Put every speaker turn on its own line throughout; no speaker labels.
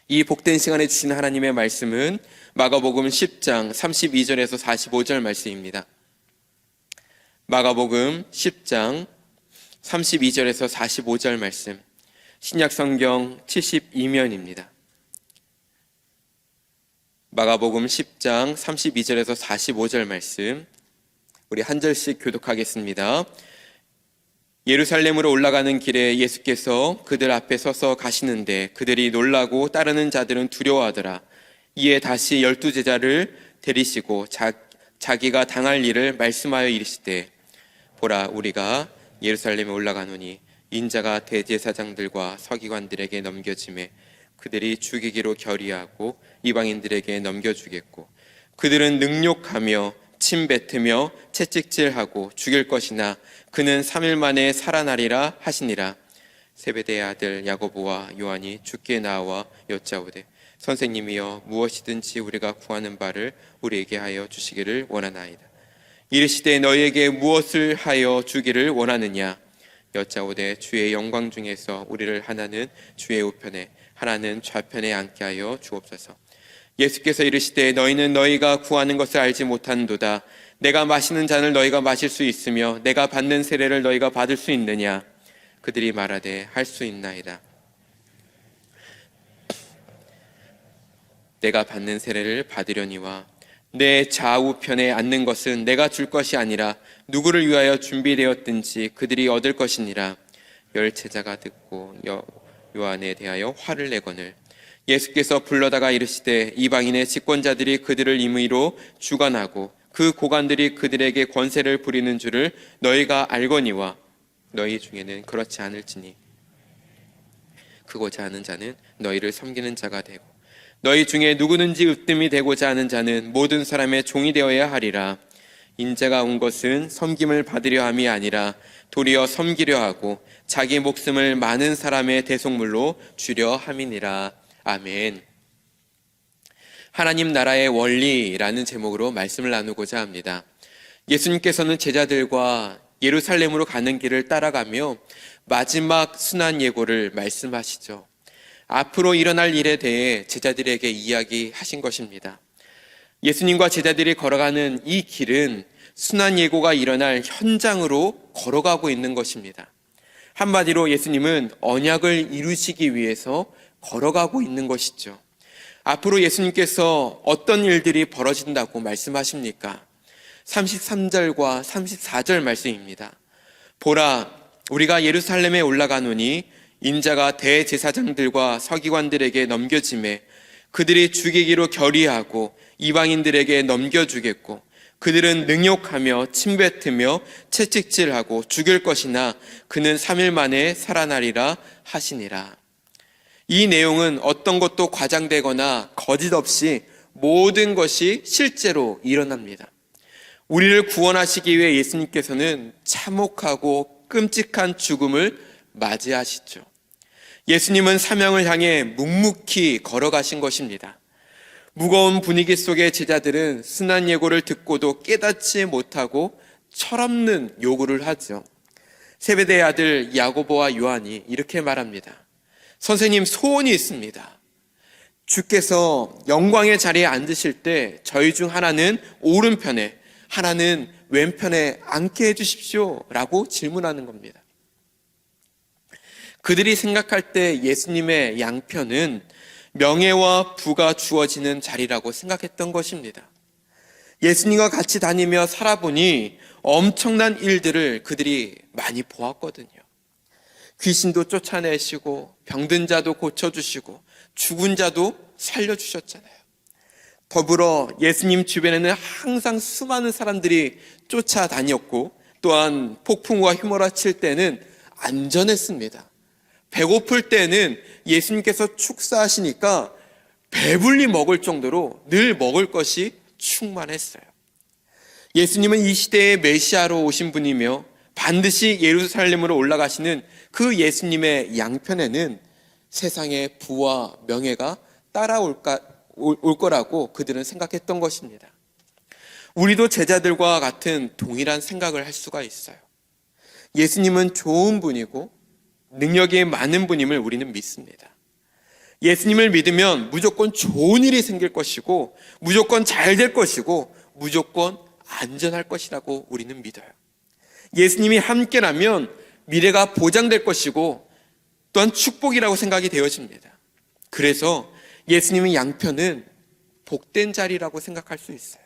이 복된 시간에 주신 하나님의 말씀은 마가복음 10장 32절에서 45절 말씀입니다. 마가복음 10장 32절에서 45절 말씀, 신약성경 72면입니다. 마가복음 10장 32절에서 45절 말씀, 우리 한 절씩 교독하겠습니다. 예루살렘으로 올라가는 길에 예수께서 그들 앞에 서서 가시는데 그들이 놀라고 따르는 자들은 두려워하더라. 이에 다시 12제자를 데리시고 자기가 당할 일을 말씀하여 이르시되, 보라, 우리가 예루살렘에 올라가노니 인자가 대제사장들과 서기관들에게 넘겨짐에 그들이 죽이기로 결의하고 이방인들에게 넘겨주겠고, 그들은 능욕하며 침뱉으며 채찍질하고 죽일 것이나 그는 3일 만에 살아나리라 하시니라. 세베대의 아들 야고보와 요한이 주께 나와 여짜오되, 선생님이여, 무엇이든지 우리가 구하는 바를 우리에게 하여 주시기를 원하나이다. 이르시되, 너희에게 무엇을 하여 주기를 원하느냐? 여짜오되, 주의 영광 중에서 우리를 하나는 주의 우편에 하나는 좌편에 앉게 하여 주옵소서. 예수께서 이르시되, 너희는 너희가 구하는 것을 알지 못하는도다. 내가 마시는 잔을 너희가 마실 수 있으며 내가 받는 세례를 너희가 받을 수 있느냐? 그들이 말하되, 할 수 있나이다. 내가 받는 세례를 받으려니와 내 좌우편에 앉는 것은 내가 줄 것이 아니라 누구를 위하여 준비되었든지 그들이 얻을 것이니라. 10제자가 듣고 요한에 대하여 화를 내거늘 예수께서 불러다가 이르시되, 이방인의 집권자들이 그들을 임의로 주관하고 그 고관들이 그들에게 권세를 부리는 줄을 너희가 알거니와 너희 중에는 그렇지 않을지니 크고자 하는 자는 너희를 섬기는 자가 되고 너희 중에 누구든지 으뜸이 되고자 하는 자는 모든 사람의 종이 되어야 하리라. 인자가 온 것은 섬김을 받으려 함이 아니라 도리어 섬기려 하고 자기 목숨을 많은 사람의 대속물로 주려 함이니라. 아멘. 하나님 나라의 원리라는 제목으로 말씀을 나누고자 합니다. 예수님께서는 제자들과 예루살렘으로 가는 길을 따라가며 마지막 순환 예고를 말씀하시죠. 앞으로 일어날 일에 대해 제자들에게 이야기하신 것입니다. 예수님과 제자들이 걸어가는 이 길은 순환 예고가 일어날 현장으로 걸어가고 있는 것입니다. 한마디로 예수님은 언약을 이루시기 위해서 걸어가고 있는 것이죠. 앞으로 예수님께서 어떤 일들이 벌어진다고 말씀하십니까? 33절과 34절 말씀입니다. 보라, 우리가 예루살렘에 올라가노니 인자가 대제사장들과 서기관들에게 넘겨짐에 그들이 죽이기로 결의하고 이방인들에게 넘겨주겠고, 그들은 능욕하며 침뱉으며 채찍질하고 죽일 것이나 그는 3일 만에 살아나리라 하시니라. 이 내용은 어떤 것도 과장되거나 거짓 없이 모든 것이 실제로 일어납니다. 우리를 구원하시기 위해 예수님께서는 참혹하고 끔찍한 죽음을 맞이하시죠. 예수님은 사명을 향해 묵묵히 걸어가신 것입니다. 무거운 분위기 속의 제자들은 순환 예고를 듣고도 깨닫지 못하고 철없는 요구를 하죠. 세베대의 아들 야고보와 요한이 이렇게 말합니다. 선생님, 소원이 있습니다. 주께서 영광의 자리에 앉으실 때 저희 중 하나는 오른편에 하나는 왼편에 앉게 해주십시오 라고 질문하는 겁니다. 그들이 생각할 때 예수님의 양편은 명예와 부가 주어지는 자리라고 생각했던 것입니다. 예수님과 같이 다니며 살아보니 엄청난 일들을 그들이 많이 보았거든요. 귀신도 쫓아내시고 병든 자도 고쳐주시고 죽은 자도 살려주셨잖아요. 더불어 예수님 주변에는 항상 수많은 사람들이 쫓아다녔고, 또한 폭풍과 휘몰아칠 때는 안전했습니다. 배고플 때는 예수님께서 축사하시니까 배불리 먹을 정도로 늘 먹을 것이 충만했어요. 예수님은 이 시대의 메시아로 오신 분이며 반드시 예루살렘으로 올라가시는 그 예수님의 양편에는 세상의 부와 명예가 따라올 거라고 그들은 생각했던 것입니다. 우리도 제자들과 같은 동일한 생각을 할 수가 있어요. 예수님은 좋은 분이고 능력이 많은 분임을 우리는 믿습니다. 예수님을 믿으면 무조건 좋은 일이 생길 것이고, 무조건 잘 될 것이고, 무조건 안전할 것이라고 우리는 믿어요. 예수님이 함께라면 미래가 보장될 것이고 또한 축복이라고 생각이 되어집니다. 그래서 예수님의 양편은 복된 자리라고 생각할 수 있어요.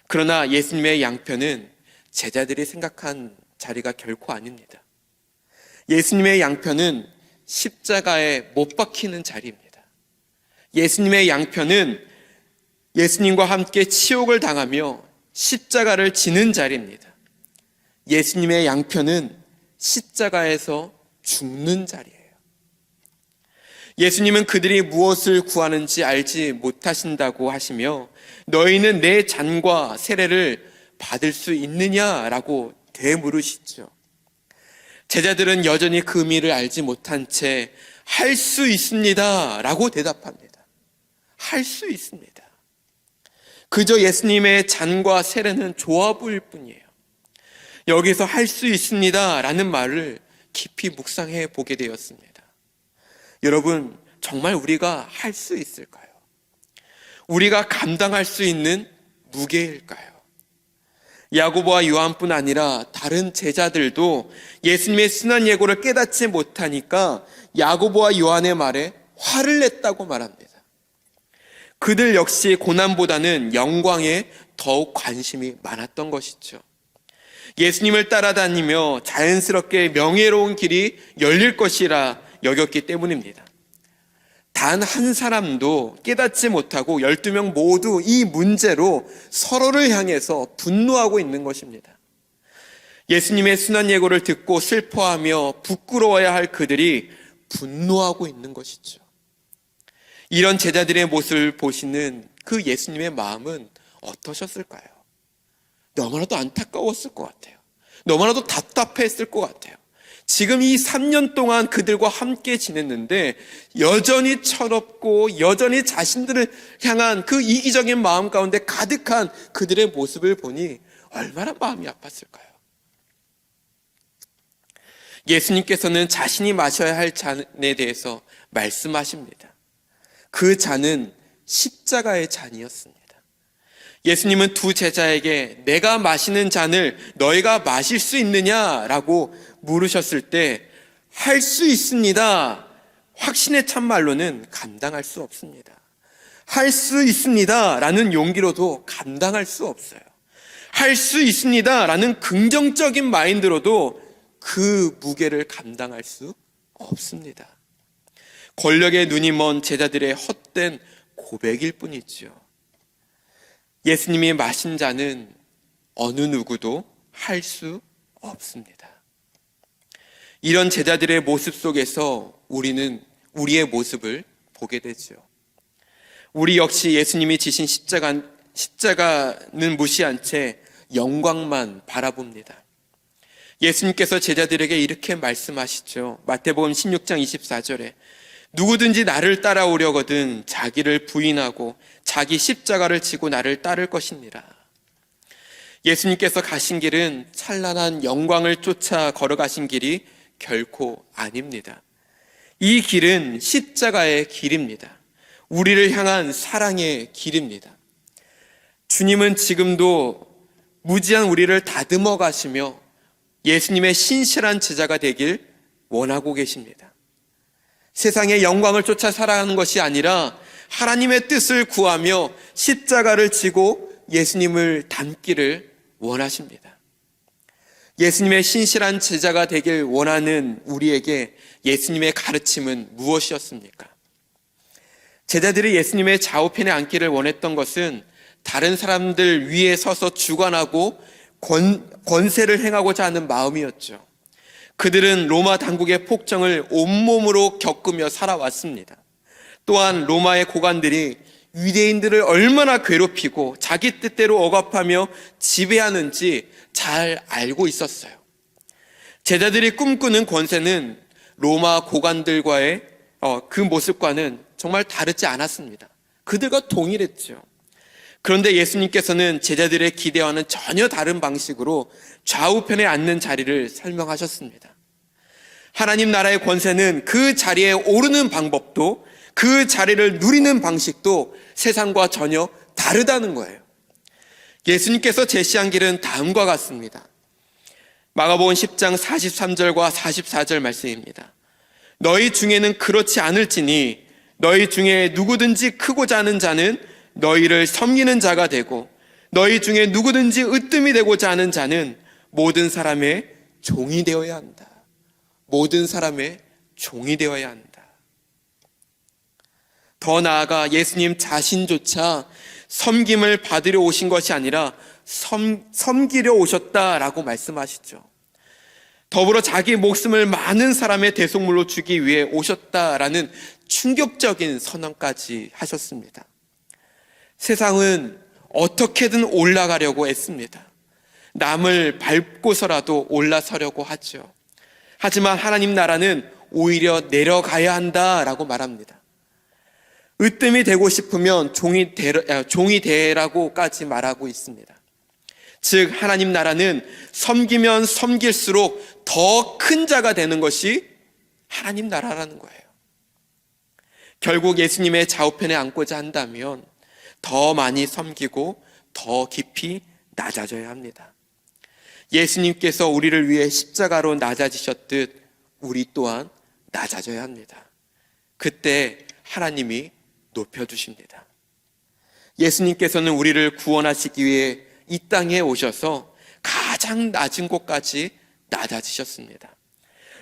그러나 예수님의 양편은 제자들이 생각한 자리가 결코 아닙니다. 예수님의 양편은 십자가에 못 박히는 자리입니다. 예수님의 양편은 예수님과 함께 치욕을 당하며 십자가를 지는 자리입니다. 예수님의 양편은 십자가에서 죽는 자리예요. 예수님은 그들이 무엇을 구하는지 알지 못하신다고 하시며 너희는 내 잔과 세례를 받을 수 있느냐라고 되물으시죠. 제자들은 여전히 그 의미를 알지 못한 채 할 수 있습니다 라고 대답합니다. 할 수 있습니다. 그저 예수님의 잔과 세례는 좋아 보일 뿐이에요. 여기서 할 수 있습니다 라는 말을 깊이 묵상해 보게 되었습니다. 여러분, 정말 우리가 할 수 있을까요? 우리가 감당할 수 있는 무게일까요? 야고보와 요한뿐 아니라 다른 제자들도 예수님의 순환 예고를 깨닫지 못하니까 야고보와 요한의 말에 화를 냈다고 말합니다. 그들 역시 고난보다는 영광에 더욱 관심이 많았던 것이죠. 예수님을 따라다니며 자연스럽게 명예로운 길이 열릴 것이라 여겼기 때문입니다. 단 한 사람도 깨닫지 못하고 12명 모두 이 문제로 서로를 향해서 분노하고 있는 것입니다. 예수님의 순환 예고를 듣고 슬퍼하며 부끄러워야 할 그들이 분노하고 있는 것이죠. 이런 제자들의 모습을 보시는 그 예수님의 마음은 어떠셨을까요? 너무나도 안타까웠을 것 같아요. 너무나도 답답했을 것 같아요. 지금 이 3년 동안 그들과 함께 지냈는데 여전히 철없고 여전히 자신들을 향한 그 이기적인 마음 가운데 가득한 그들의 모습을 보니 얼마나 마음이 아팠을까요? 예수님께서는 자신이 마셔야 할 잔에 대해서 말씀하십니다. 그 잔은 십자가의 잔이었습니다. 예수님은 두 제자에게 내가 마시는 잔을 너희가 마실 수 있느냐라고 물으셨을 때 할 수 있습니다. 확신의 참말로는 감당할 수 없습니다. 할 수 있습니다. 라는 용기로도 감당할 수 없어요. 할 수 있습니다. 라는 긍정적인 마인드로도 그 무게를 감당할 수 없습니다. 권력에 눈이 먼 제자들의 헛된 고백일 뿐이죠. 예수님이 마신 잔은 어느 누구도 할 수 없습니다. 이런 제자들의 모습 속에서 우리는 우리의 모습을 보게 되죠. 우리 역시 예수님이 지신 십자가는 무시한 채 영광만 바라봅니다. 예수님께서 제자들에게 이렇게 말씀하시죠. 마태복음 16장 24절에 누구든지 나를 따라오려거든 자기를 부인하고 자기 십자가를 지고 나를 따를 것이니라. 예수님께서 가신 길은 찬란한 영광을 쫓아 걸어가신 길이 결코 아닙니다. 이 길은 십자가의 길입니다. 우리를 향한 사랑의 길입니다. 주님은 지금도 무지한 우리를 다듬어 가시며 예수님의 신실한 제자가 되길 원하고 계십니다. 세상의 영광을 쫓아 살아가는 것이 아니라 하나님의 뜻을 구하며 십자가를 지고 예수님을 닮기를 원하십니다. 예수님의 신실한 제자가 되길 원하는 우리에게 예수님의 가르침은 무엇이었습니까? 제자들이 예수님의 좌우편에 앉기를 원했던 것은 다른 사람들 위에 서서 주관하고 권세를 행하고자 하는 마음이었죠. 그들은 로마 당국의 폭정을 온몸으로 겪으며 살아왔습니다. 또한 로마의 고관들이 유대인들을 얼마나 괴롭히고 자기 뜻대로 억압하며 지배하는지 잘 알고 있었어요. 제자들이 꿈꾸는 권세는 로마 고관들과의 그 모습과는 정말 다르지 않았습니다. 그들과 동일했죠. 그런데 예수님께서는 제자들의 기대와는 전혀 다른 방식으로 좌우편에 앉는 자리를 설명하셨습니다. 하나님 나라의 권세는 그 자리에 오르는 방법도 그 자리를 누리는 방식도 세상과 전혀 다르다는 거예요. 예수님께서 제시한 길은 다음과 같습니다. 마가복음 10장 43절과 44절 말씀입니다. 너희 중에는 그렇지 않을지니 너희 중에 누구든지 크고자 하는 자는 너희를 섬기는 자가 되고 너희 중에 누구든지 으뜸이 되고자 하는 자는 모든 사람의 종이 되어야 한다. 모든 사람의 종이 되어야 한다. 더 나아가 예수님 자신조차 섬김을 받으려 오신 것이 아니라 섬기려 오셨다라고 말씀하시죠. 더불어 자기 목숨을 많은 사람의 대속물로 주기 위해 오셨다라는 충격적인 선언까지 하셨습니다. 세상은 어떻게든 올라가려고 애씁니다. 남을 밟고서라도 올라서려고 하죠. 하지만 하나님 나라는 오히려 내려가야 한다라고 말합니다. 으뜸이 되고 싶으면 종이 되라고까지 말하고 있습니다. 즉 하나님 나라는 섬기면 섬길수록 더 큰 자가 되는 것이 하나님 나라라는 거예요. 결국 예수님의 좌우편에 앉고자 한다면 더 많이 섬기고 더 깊이 낮아져야 합니다. 예수님께서 우리를 위해 십자가로 낮아지셨듯 우리 또한 낮아져야 합니다. 그때 하나님이 높여주십니다. 예수님께서는 우리를 구원하시기 위해 이 땅에 오셔서 가장 낮은 곳까지 낮아지셨습니다.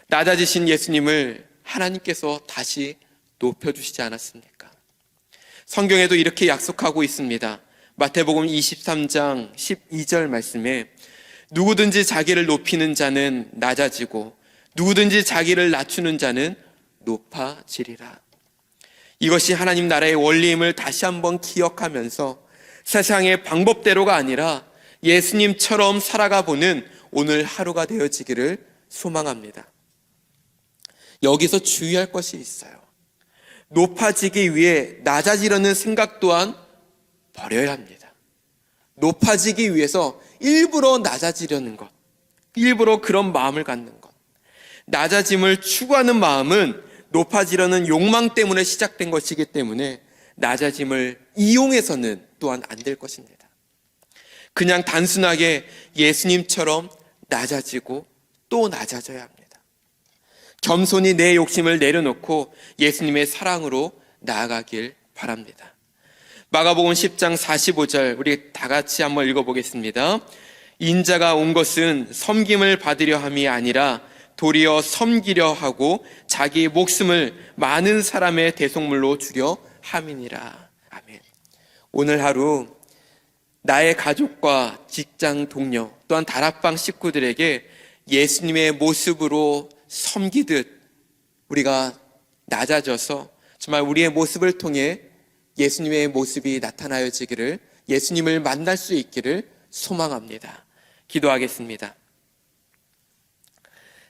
낮아지신 예수님을 하나님께서 다시 높여주시지 않았습니까? 성경에도 이렇게 약속하고 있습니다. 마태복음 23장 12절 말씀에 누구든지 자기를 높이는 자는 낮아지고 누구든지 자기를 낮추는 자는 높아지리라. 이것이 하나님 나라의 원리임을 다시 한번 기억하면서 세상의 방법대로가 아니라 예수님처럼 살아가 보는 오늘 하루가 되어지기를 소망합니다. 여기서 주의할 것이 있어요. 높아지기 위해 낮아지려는 생각 또한 버려야 합니다. 높아지기 위해서 일부러 낮아지려는 것, 일부러 그런 마음을 갖는 것, 낮아짐을 추구하는 마음은 높아지려는 욕망 때문에 시작된 것이기 때문에 낮아짐을 이용해서는 또한 안 될 것입니다. 그냥 단순하게 예수님처럼 낮아지고 또 낮아져야 합니다. 겸손히 내 욕심을 내려놓고 예수님의 사랑으로 나아가길 바랍니다. 마가복음 10장 45절 우리 다 같이 한번 읽어보겠습니다. 인자가 온 것은 섬김을 받으려 함이 아니라 도리어 섬기려 하고 자기 목숨을 많은 사람의 대속물로 주려 함이니라. 아멘. 오늘 하루 나의 가족과 직장 동료 또한 다락방 식구들에게 예수님의 모습으로 섬기듯 우리가 낮아져서 정말 우리의 모습을 통해 예수님의 모습이 나타나여지기를, 예수님을 만날 수 있기를 소망합니다. 기도하겠습니다.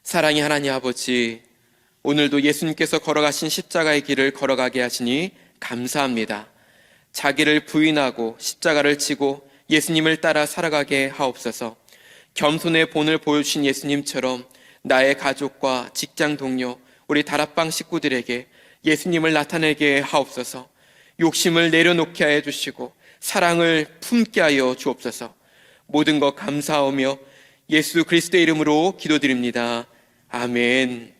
사랑의 하나님 아버지, 오늘도 예수님께서 걸어가신 십자가의 길을 걸어가게 하시니 감사합니다. 자기를 부인하고 십자가를 지고 예수님을 따라 살아가게 하옵소서. 겸손의 본을 보여주신 예수님처럼 나의 가족과 직장 동료, 우리 다락방 식구들에게 예수님을 나타내게 하옵소서. 욕심을 내려놓게 하여 주시고 사랑을 품게 하여 주옵소서. 모든 것 감사하며 예수 그리스도의 이름으로 기도드립니다. 아멘.